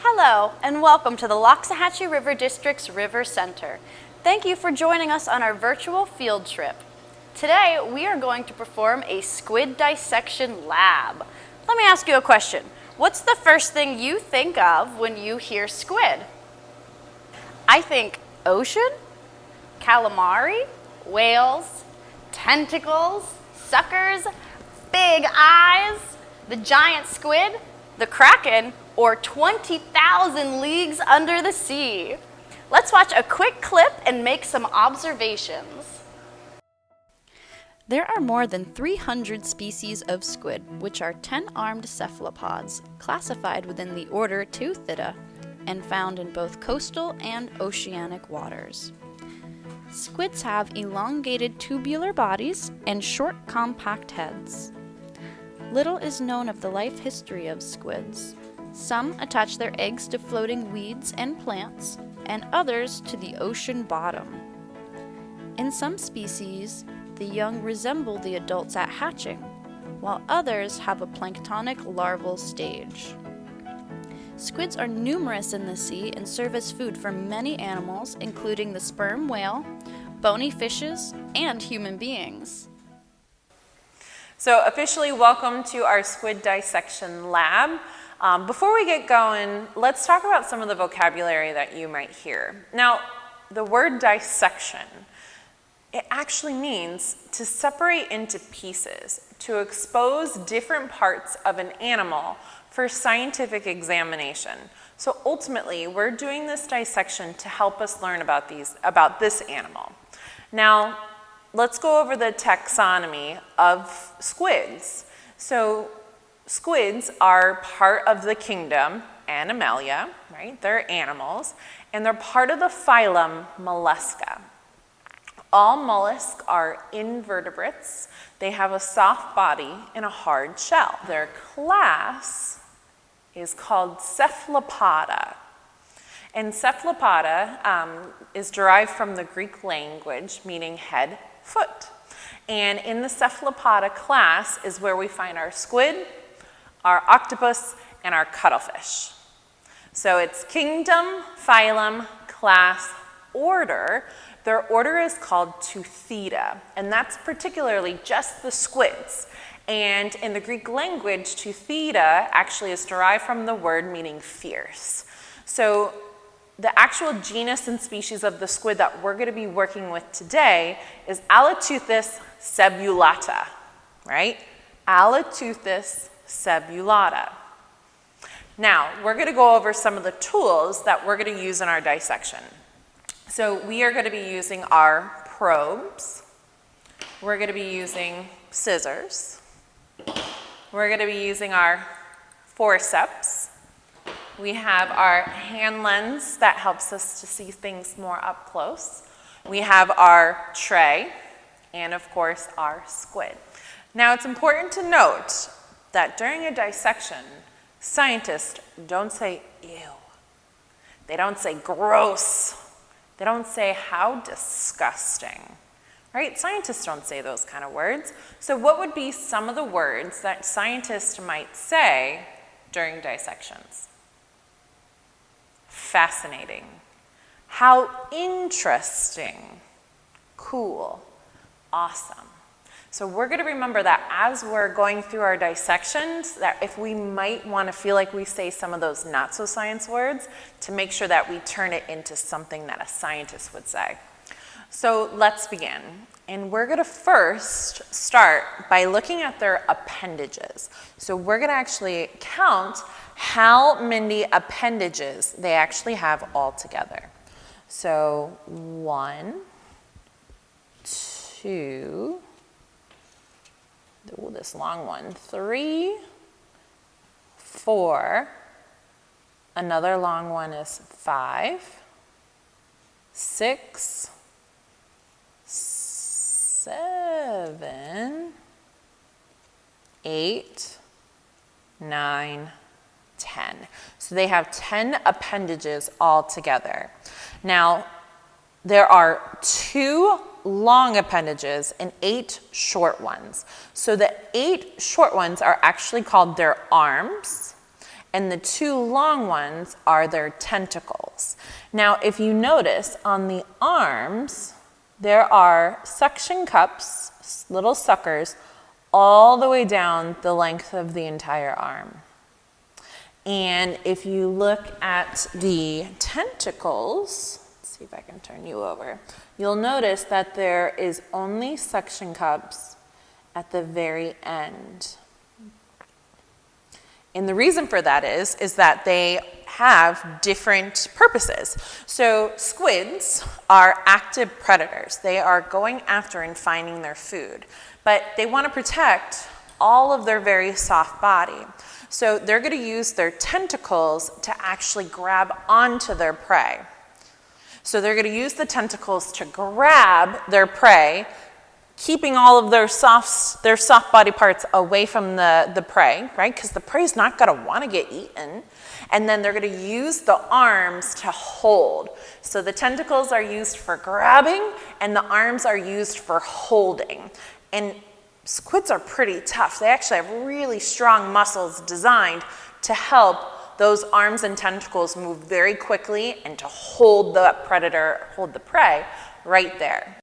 Hello, and welcome to the Loxahatchee River District's River Center. Thank you for joining us on our virtual field trip. Today, we are going to perform a squid dissection lab. Let me ask you a question. What's the first thing you think of when you hear squid? I think ocean, calamari, whales, tentacles, suckers, big eyes, the giant squid, the kraken, or 20,000 leagues under the sea. Let's watch a quick clip and make some observations. There are more than 300 species of squid, which are 10-armed cephalopods, classified within the order Teuthida, and found in both coastal and oceanic waters. Squids have elongated tubular bodies and short, compact heads. Little is known of the life history of squids. Some attach their eggs to floating weeds and plants, and others to the ocean bottom. In some species, the young resemble the adults at hatching, while others have a planktonic larval stage. Squids are numerous in the sea and serve as food for many animals, including the sperm whale, bony fishes, and human beings. So officially welcome to our squid dissection lab. Before we get going, let's talk about some of the vocabulary that you might hear. Now, the word dissection, it actually means to separate into pieces, to expose different parts of an animal for scientific examination. So ultimately, we're doing this dissection to help us learn about this animal. Now, let's go over the taxonomy of squids. So squids are part of the kingdom Animalia, right? They're animals, and they're part of the phylum Mollusca. All mollusks are invertebrates. They have a soft body and a hard shell. Their class is called Cephalopoda. And cephalopoda is derived from the Greek language meaning head, foot. And in the cephalopoda class is where we find our squid, our octopus, and our cuttlefish. So it's kingdom, phylum, class, order. Their order is called Teuthida, and that's particularly just the squids. And in the Greek language, Teuthida actually is derived from the word meaning fierce. So the actual genus and species of the squid that we're going to be working with today is Alateuthis cebulata, right? Alateuthis cebulata. Now, we're going to go over some of the tools that we're going to use in our dissection. So we are going to be using our probes. We're going to be using scissors. We're going to be using our forceps. We have our hand lens that helps us to see things more up close. We have our tray, and of course, our squid. Now, it's important to note that during a dissection, scientists don't say, ew. They don't say, gross. They don't say, how disgusting. Right? Scientists don't say those kind of words. So what would be some of the words that scientists might say during dissections? Fascinating. How interesting. Cool. Awesome. So we're going to remember that as we're going through our dissections, that if we might want to feel like we say some of those not-so-science words, to make sure that we turn it into something that a scientist would say. So let's begin. And we're going to first start by looking at their appendages. So we're going to actually count how many appendages they actually have all together. So 1, 2, this long one, 3, 4, another long one is 5, 6, 7, 8, 9, 10. So they have 10 appendages all together. Now, there are 2 long appendages and 8 short ones. So the 8 short ones are actually called their arms, and the two long ones are their tentacles. Now, if you notice on the arms, there are suction cups, little suckers, all the way down the length of the entire arm. And if you look at the tentacles, let's see if I can turn you over, you'll notice that there is only suction cups at the very end. And the reason for that is that they have different purposes. So squids are active predators. They are going after and finding their food, but they want to protect all of their very soft body. So they're going to use their tentacles to actually grab onto their prey. So they're going to use the tentacles to grab their prey, keeping all of their soft body parts away from the prey, right? Because the prey is not going to want to get eaten. And then they're going to use the arms to hold. So the tentacles are used for grabbing, and the arms are used for holding. And squids are pretty tough. They actually have really strong muscles designed to help those arms and tentacles move very quickly and to hold the predator, hold the prey right there.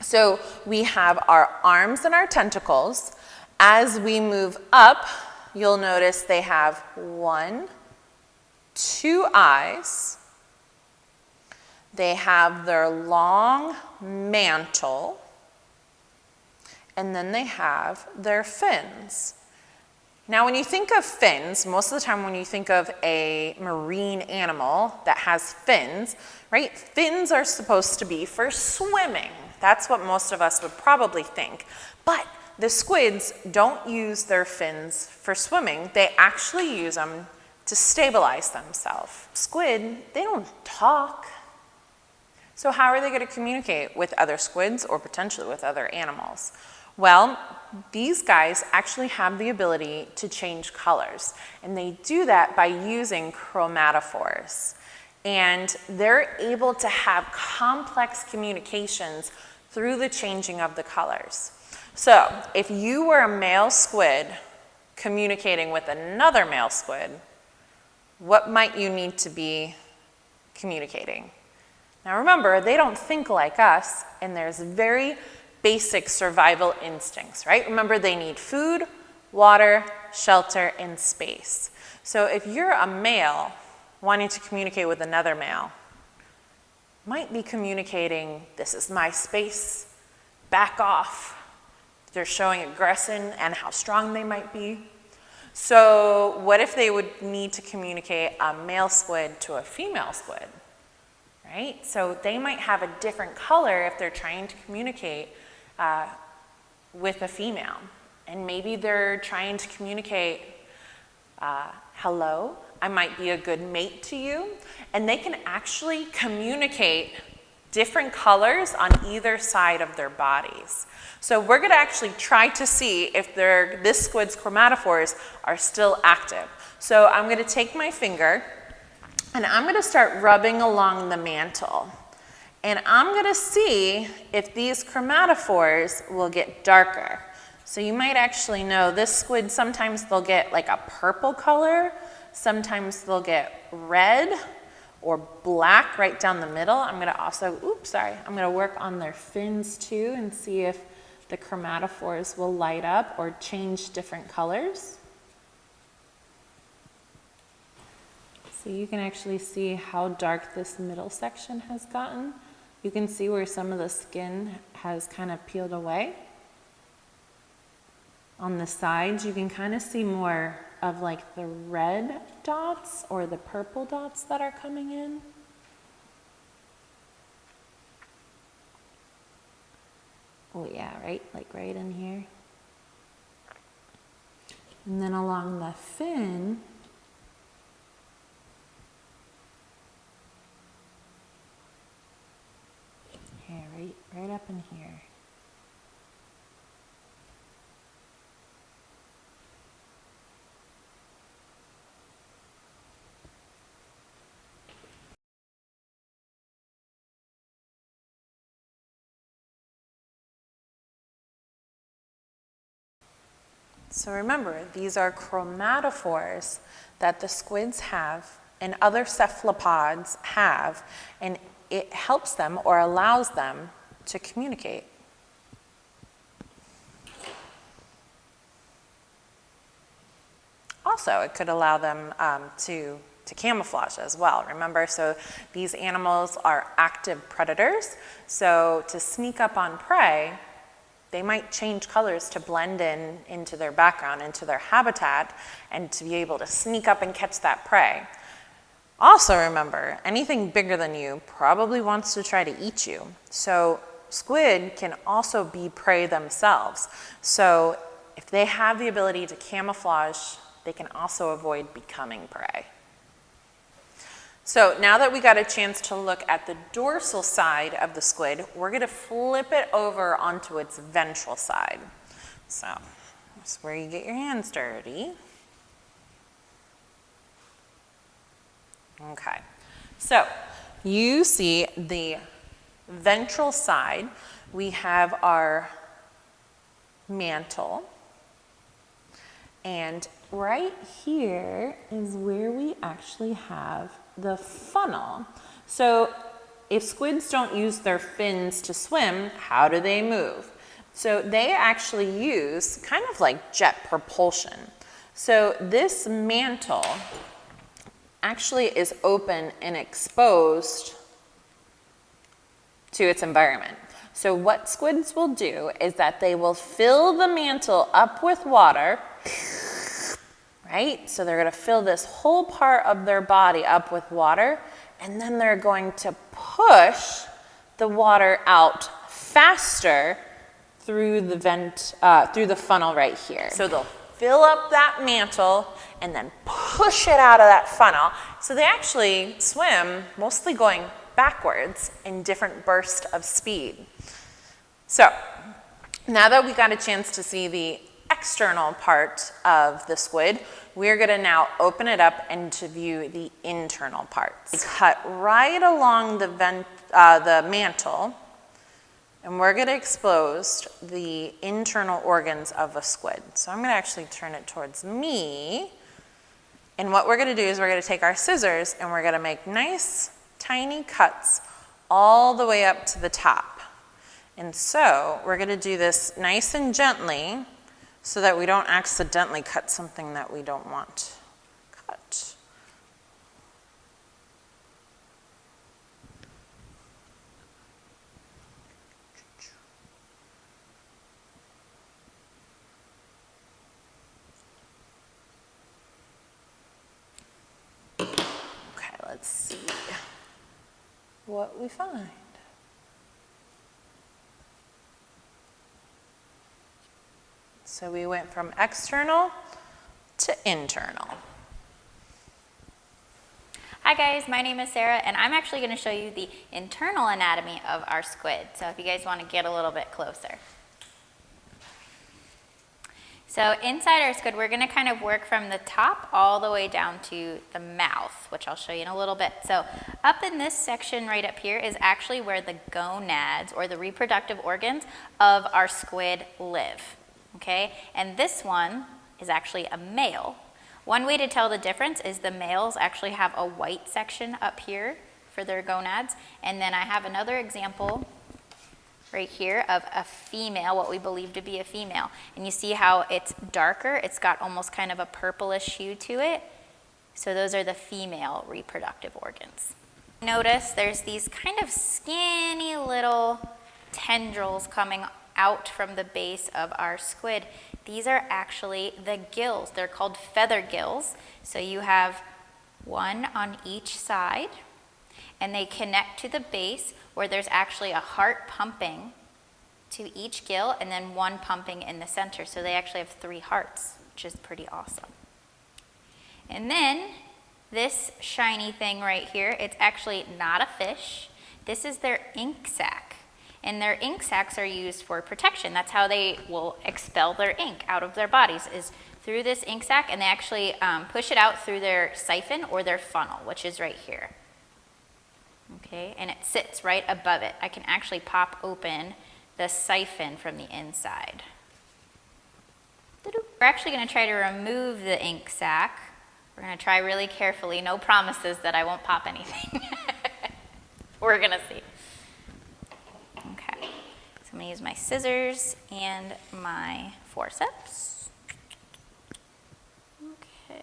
So we have our arms and our tentacles. As we move up, you'll notice they have 1, 2 eyes. They have their long mantle. And then they have their fins. Now, when you think of fins, most of the time when you think of a marine animal that has fins, right? Fins are supposed to be for swimming. That's what most of us would probably think. But the squids don't use their fins for swimming. They actually use them to stabilize themselves. Squid, they don't talk. So how are they going to communicate with other squids or potentially with other animals? Well, these guys actually have the ability to change colors, and they do that by using chromatophores. And they're able to have complex communications through the changing of the colors. So if you were a male squid communicating with another male squid, what might you need to be communicating? Now remember, they don't think like us, and there's very basic survival instincts, right? Remember, they need food, water, shelter, and space. So if you're a male wanting to communicate with another male, might be communicating, this is my space, back off. They're showing aggression and how strong they might be. So what if they would need to communicate a male squid to a female squid, right? So they might have a different color if they're trying to communicate with a female. And maybe they're trying to communicate, hello, I might be a good mate to you. And they can actually communicate different colors on either side of their bodies. So we're going to actually try to see if this squid's chromatophores are still active. So I'm going to take my finger and I'm going to start rubbing along the mantle. And I'm going to see if these chromatophores will get darker. So you might actually know this squid, sometimes they'll get like a purple color, sometimes they'll get red or black right down the middle. I'm going to also, I'm going to work on their fins too and see if the chromatophores will light up or change different colors. So you can actually see how dark this middle section has gotten. You can see where some of the skin has kind of peeled away. On the sides, you can kind of see more of like the red dots or the purple dots that are coming in. Oh yeah, right? Like right in here. And then along the fin, here, right up in here. So remember, these are chromatophores that the squids have and other cephalopods have, and it helps them or allows them to communicate. Also, it could allow them to camouflage as well. Remember, so these animals are active predators, so to sneak up on prey, they might change colors to blend into their background, into their habitat, and to be able to sneak up and catch that prey. Also remember, anything bigger than you probably wants to try to eat you. So squid can also be prey themselves. So if they have the ability to camouflage, they can also avoid becoming prey. So now that we got a chance to look at the dorsal side of the squid, we're going to flip it over onto its ventral side. So that's where you get your hands dirty. Okay, so you see the ventral side. We have our mantle, and right here is where we actually have the funnel. So if squids don't use their fins to swim, how do they move? So they actually use kind of like jet propulsion. So this mantle actually is open and exposed to its environment. So what squids will do is that they will fill the mantle up with water, right? So they're going to fill this whole part of their body up with water, and then they're going to push the water out faster through the funnel right here. So they'll fill up that mantle and then push it out of that funnel. So they actually swim mostly going backwards in different bursts of speed. So now that we got a chance to see the external part of the squid, we're going to now open it up and to view the internal parts. We cut right along the mantle, and we're going to expose the internal organs of a squid. So I'm going to actually turn it towards me. And what we're going to do is we're going to take our scissors and we're going to make nice, tiny cuts all the way up to the top. And so we're going to do this nice and gently so that we don't accidentally cut something that we don't want to cut. Okay, let's see what we find. So we went from external to internal. Hi guys, my name is Sarah, and I'm actually going to show you the internal anatomy of our squid. So if you guys want to get a little bit closer. So inside our squid, we're going to kind of work from the top all the way down to the mouth, which I'll show you in a little bit. So up in this section right up here is actually where the gonads, or the reproductive organs of our squid, live. Okay, and this one is actually a male. One way to tell the difference is the males actually have a white section up here for their gonads, and then I have another example right here of a female, what we believe to be a female. And you see how it's darker, it's got almost kind of a purplish hue to it. So those are the female reproductive organs. Notice there's these kind of skinny little tendrils coming out from the base of our squid. These are actually the gills. They're called feather gills. So you have one on each side, and they connect to the base where there's actually a heart pumping to each gill and then one pumping in the center. So they actually have 3 hearts, which is pretty awesome. And then this shiny thing right here, it's actually not a fish. This is their ink sac. And their ink sacs are used for protection. That's how they will expel their ink out of their bodies, is through this ink sac, and they actually push it out through their siphon or their funnel, which is right here. Okay, and it sits right above it. I can actually pop open the siphon from the inside. Ta-doo. We're actually going to try to remove the ink sac. We're going to try really carefully. No promises that I won't pop anything. We're going to see. Okay, so I'm going to use my scissors and my forceps. Okay.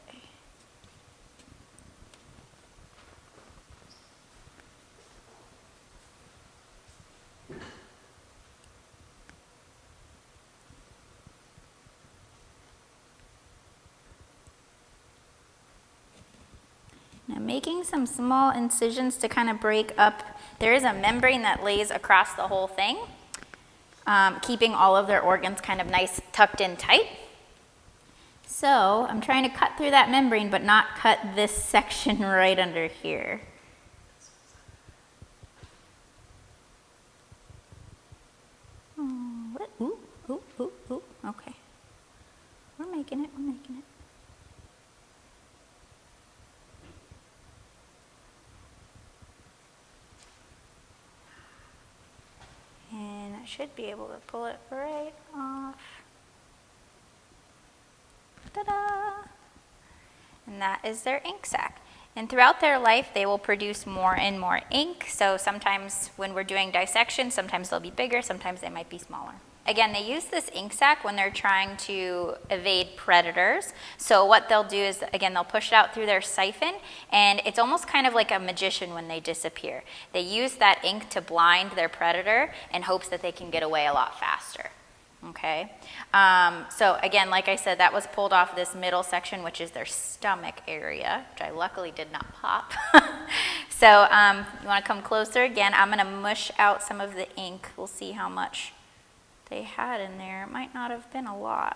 Now making some small incisions to kind of break up. There is a membrane that lays across the whole thing, keeping all of their organs kind of nice tucked in tight. So I'm trying to cut through that membrane but not cut this section right under here. Oh, what? Ooh, ooh, ooh, ooh, okay. We're making it, we're making it. And I should be able to pull it right off. Ta-da! And that is their ink sac. And throughout their life, they will produce more and more ink. So sometimes when we're doing dissection, sometimes they'll be bigger, sometimes they might be smaller. Again, they use this ink sac when they're trying to evade predators. So what they'll do is, again, they'll push it out through their siphon, and it's almost kind of like a magician when they disappear. They use that ink to blind their predator in hopes that they can get away a lot faster. Okay, so again, like I said, that was pulled off this middle section, which is their stomach area, which I luckily did not pop. So you want to come closer again. I'm going to mush out some of the ink. We'll see how much they had in there. It might not have been a lot.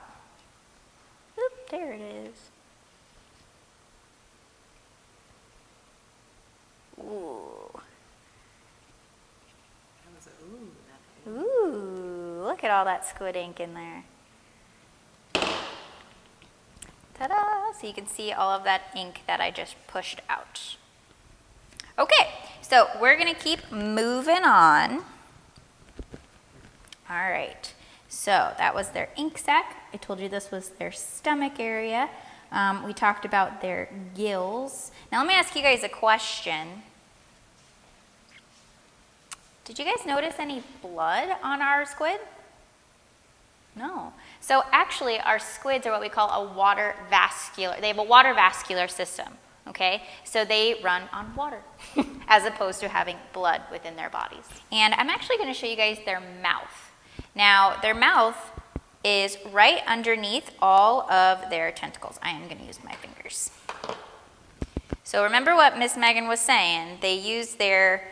Oop, there it is. Ooh. Ooh, look at all that squid ink in there. Ta-da! So you can see all of that ink that I just pushed out. Okay, so we're going to keep moving on. All right, so that was their ink sac. I told you this was their stomach area. We talked about their gills. Now let me ask you guys a question. Did you guys notice any blood on our squid? No. So actually our squids are what we call a water vascular. They have a water vascular system, okay? So they run on water as opposed to having blood within their bodies. And I'm actually going to show you guys their mouth. Now their mouth is right underneath all of their tentacles. I am going to use my fingers. So remember what Miss Megan was saying. They use their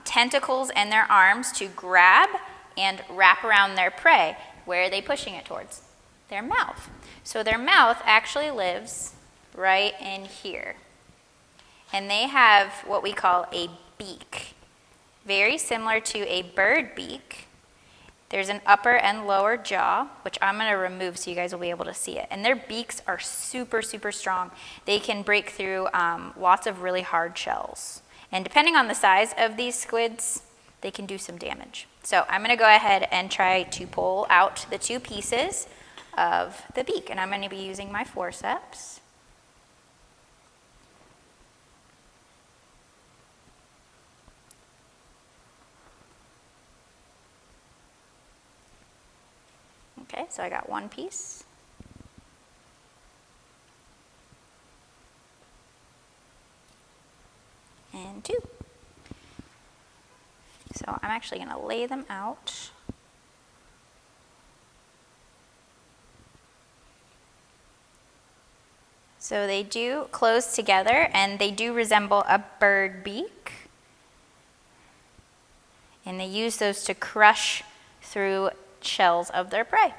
tentacles and their arms to grab and wrap around their prey. Where are they pushing it towards? Their mouth. So their mouth actually lives right in here. And they have what we call a beak. Very similar to a bird beak. There's an upper and lower jaw, which I'm going to remove so you guys will be able to see it. And their beaks are super, super strong. They can break through lots of really hard shells. And depending on the size of these squids, they can do some damage. So I'm going to go ahead and try to pull out the two pieces of the beak. And I'm going to be using my forceps. Okay, so I got one piece. And two. So I'm actually going to lay them out. So they do close together and they do resemble a bird beak. And they use those to crush through shells of their prey.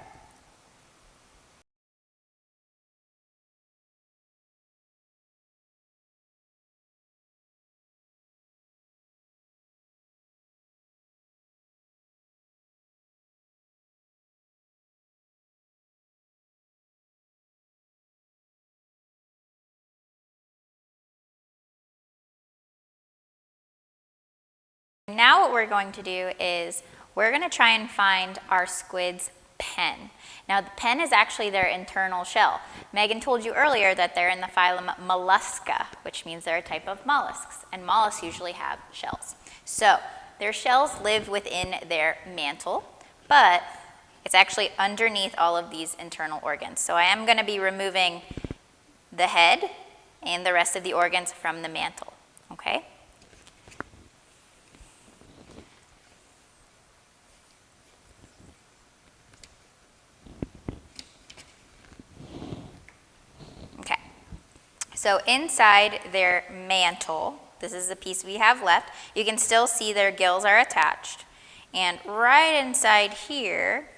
Now what we're going to do is we're going to try and find our squid's pen. Now, the pen is actually their internal shell. Megan told you earlier that they're in the phylum Mollusca, which means they're a type of mollusks, and mollusks usually have shells. So, their shells live within their mantle, but it's actually underneath all of these internal organs. So I am going to be removing the head and the rest of the organs from the mantle, okay? Okay, so inside their mantle, this is the piece we have left, you can still see their gills are attached. And right inside here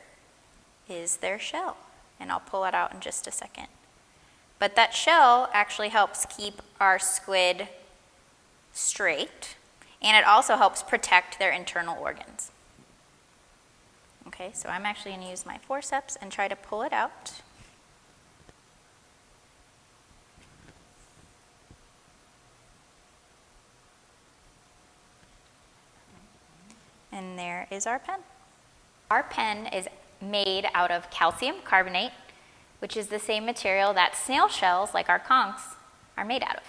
is their shell. And I'll pull it out in just a second. But that shell actually helps keep our squid straight, and it also helps protect their internal organs. Okay, so I'm actually going to use my forceps and try to pull it out. And there is our pen. Our pen is made out of calcium carbonate, which is the same material that snail shells, like our conchs, are made out of.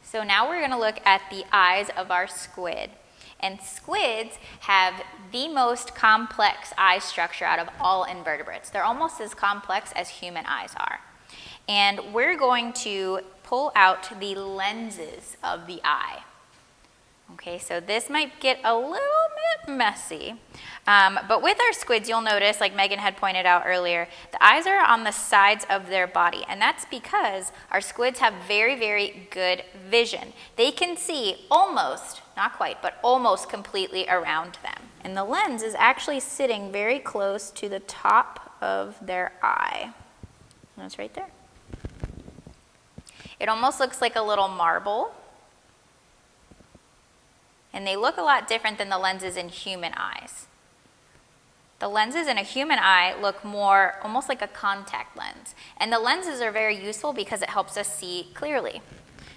So now we're going to look at the eyes of our squid. And squids have the most complex eye structure out of all invertebrates. They're almost as complex as human eyes are. And we're going to pull out the lenses of the eye. Okay, so this might get a little bit messy, but with our squids, you'll notice, like Megan had pointed out earlier, the eyes are on the sides of their body, and that's because our squids have very, very good vision. They can see almost, not quite, but almost completely around them. And the lens is actually sitting very close to the top of their eye. And it's right there. It almost looks like a little marble. And they look a lot different than the lenses in human eyes. The lenses in a human eye look more almost like a contact lens. And the lenses are very useful because it helps us see clearly.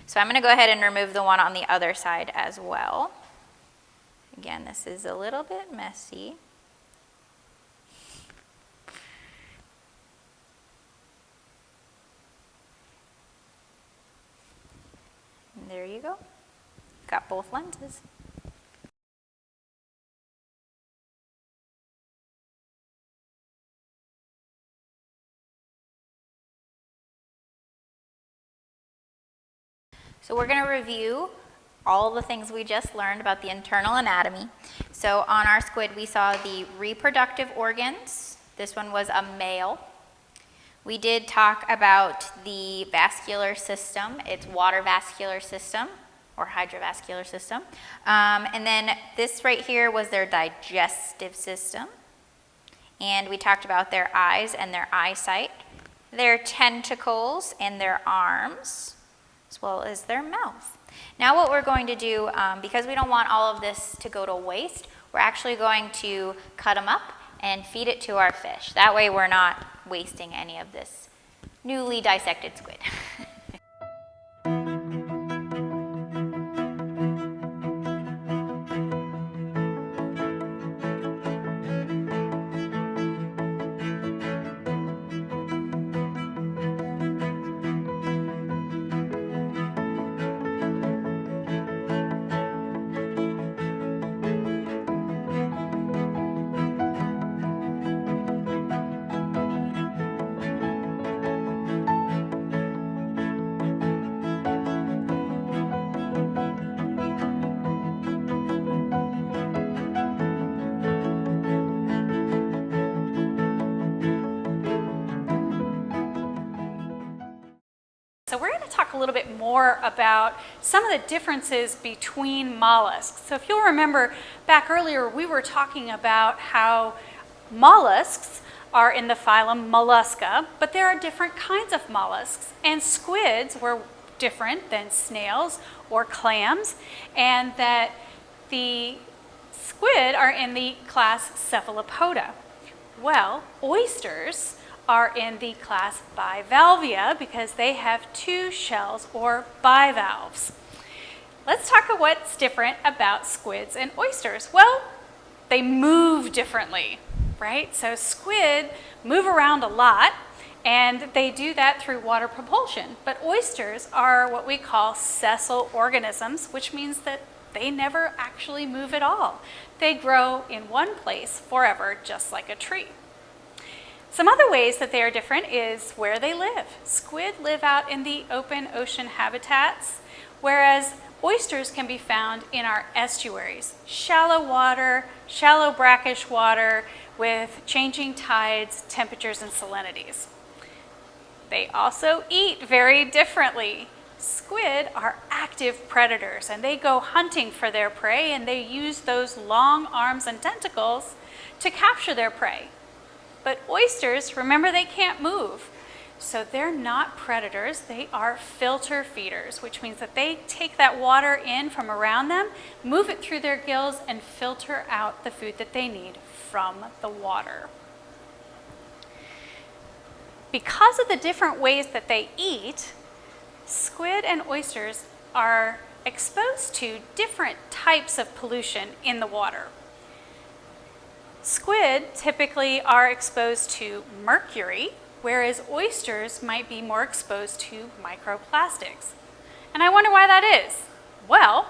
So I'm going to go ahead and remove the one on the other side as well. Again, this is a little bit messy. And there you go. Got both lenses. So we're going to review all the things we just learned about the internal anatomy. So on our squid, we saw the reproductive organs. This one was a male. We did talk about the vascular system, its water vascular system, or hydrovascular system. And then this right here was their digestive system. And we talked about their eyes and their eyesight, their tentacles and their arms, as well as their mouth. Now what we're going to do, because we don't want all of this to go to waste, we're actually going to cut them up and feed it to our fish. That way we're not wasting any of this newly dissected squid. So we're going to talk a little bit more about some of the differences between mollusks. So if you'll remember back earlier, we were talking about how mollusks are in the phylum Mollusca, but there are different kinds of mollusks, and squids were different than snails or clams, and that the squid are in the class Cephalopoda. Well, oysters are in the class Bivalvia because they have two shells or bivalves. let's talk about what's different about squids and oysters. Well, they move differently, right? So squid move around a lot, and they do that through water propulsion. But oysters are what we call sessile organisms, which means that they never actually move at all. They grow in one place forever, just like a tree. Some other ways that they are different is where they live. Squid live out in the open ocean habitats, whereas oysters can be found in our estuaries, shallow water, shallow brackish water with changing tides, temperatures, and salinities. They also eat very differently. Squid are active predators, and they go hunting for their prey, and they use those long arms and tentacles to capture their prey. But oysters, remember, they can't move. So they're not predators, they are filter feeders, which means that they take that water in from around them, move it through their gills, and filter out the food that they need from the water. Because of the different ways that they eat, squid and oysters are exposed to different types of pollution in the water. Squid typically are exposed to mercury, whereas oysters might be more exposed to microplastics. And I wonder why that is. Well,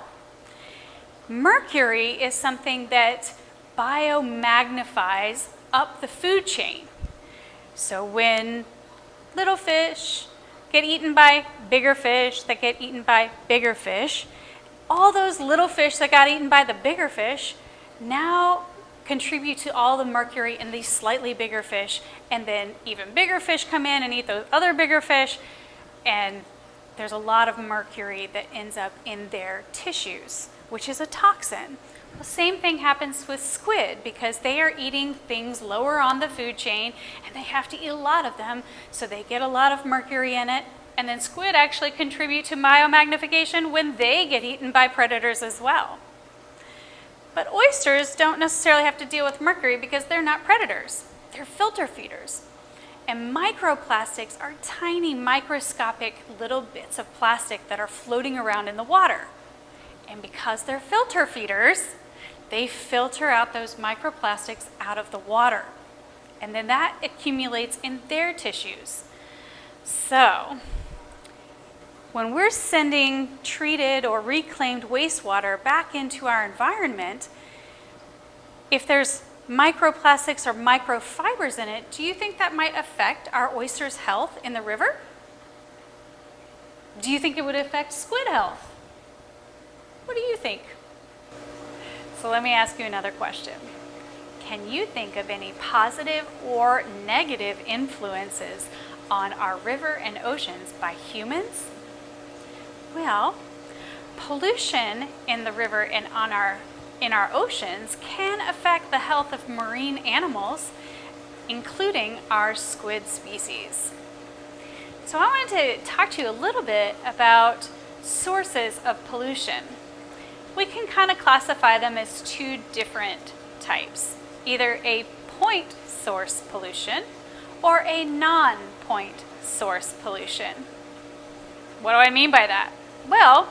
mercury is something that biomagnifies up the food chain. So when little fish get eaten by bigger fish that get eaten by bigger fish, all those little fish that got eaten by the bigger fish now contribute to all the mercury in these slightly bigger fish, and then even bigger fish come in and eat those other bigger fish, and there's a lot of mercury that ends up in their tissues, which is a toxin. The same thing happens with squid because they are eating things lower on the food chain, and they have to eat a lot of them, so they get a lot of mercury in it, and then squid actually contribute to biomagnification when they get eaten by predators as well. But oysters don't necessarily have to deal with mercury because they're not predators. They're filter feeders. And microplastics are tiny microscopic little bits of plastic that are floating around in the water. And because they're filter feeders, they filter out those microplastics out of the water. And then that accumulates in their tissues. So, when we're sending treated or reclaimed wastewater back into our environment, if there's microplastics or microfibers in it, do you think that might affect our oysters' health in the river? Do you think it would affect squid health? What do you think? So let me ask you another question. Can you think of any positive or negative influences on our river and oceans by humans? Well, pollution in the river and in our oceans can affect the health of marine animals, including our squid species. So I wanted to talk to you a little bit about sources of pollution. We can kind of classify them as two different types, either a point source pollution or a non-point source pollution. What do I mean by that? Well,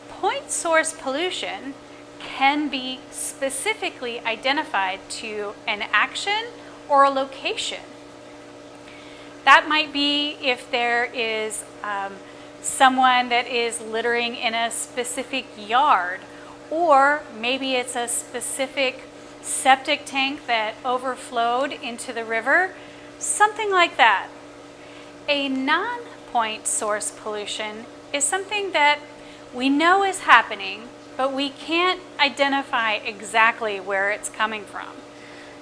point source pollution can be specifically identified to an action or a location. That might be if there is someone that is littering in a specific yard, or maybe it's a specific septic tank that overflowed into the river, something like that. A non-point source pollution is something that we know is happening, but we can't identify exactly where it's coming from.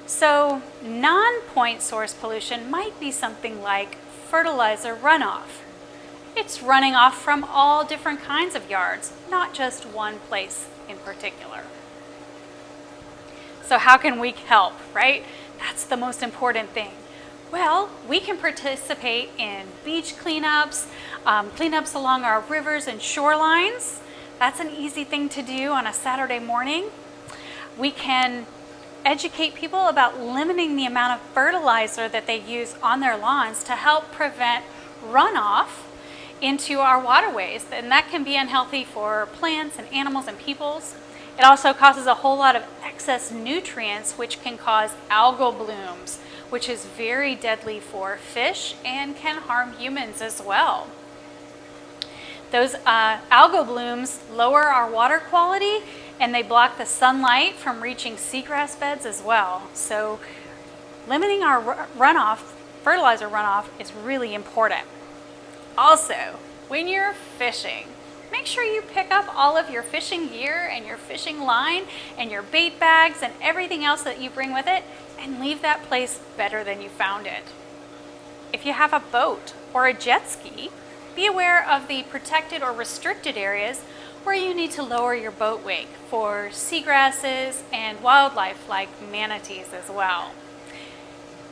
So non-point source pollution might be something like fertilizer runoff. It's running off from all different kinds of yards, not just one place in particular. So how can we help, right? That's the most important thing. Well, we can participate in beach cleanups, cleanups along our rivers and shorelines. That's an easy thing to do on a Saturday morning. We can educate people about limiting the amount of fertilizer that they use on their lawns to help prevent runoff into our waterways, and that can be unhealthy for plants and animals and peoples. It also causes a whole lot of excess nutrients, which can cause algal blooms, which is very deadly for fish and can harm humans as well. Those algal blooms lower our water quality, and they block the sunlight from reaching seagrass beds as well. So limiting our runoff, fertilizer runoff, is really important. Also, when you're fishing, make sure you pick up all of your fishing gear and your fishing line and your bait bags and everything else that you bring with it, and leave that place better than you found it. If you have a boat or a jet ski, be aware of the protected or restricted areas where you need to lower your boat wake for seagrasses and wildlife like manatees as well.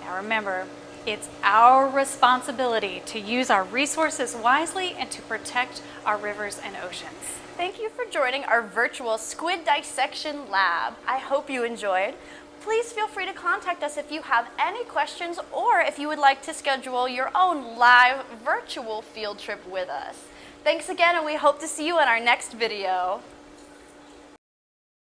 Now remember, it's our responsibility to use our resources wisely and to protect our rivers and oceans. Thank you for joining our virtual squid dissection lab. I hope you enjoyed. Please feel free to contact us if you have any questions or if you would like to schedule your own live virtual field trip with us. Thanks again, and we hope to see you in our next video.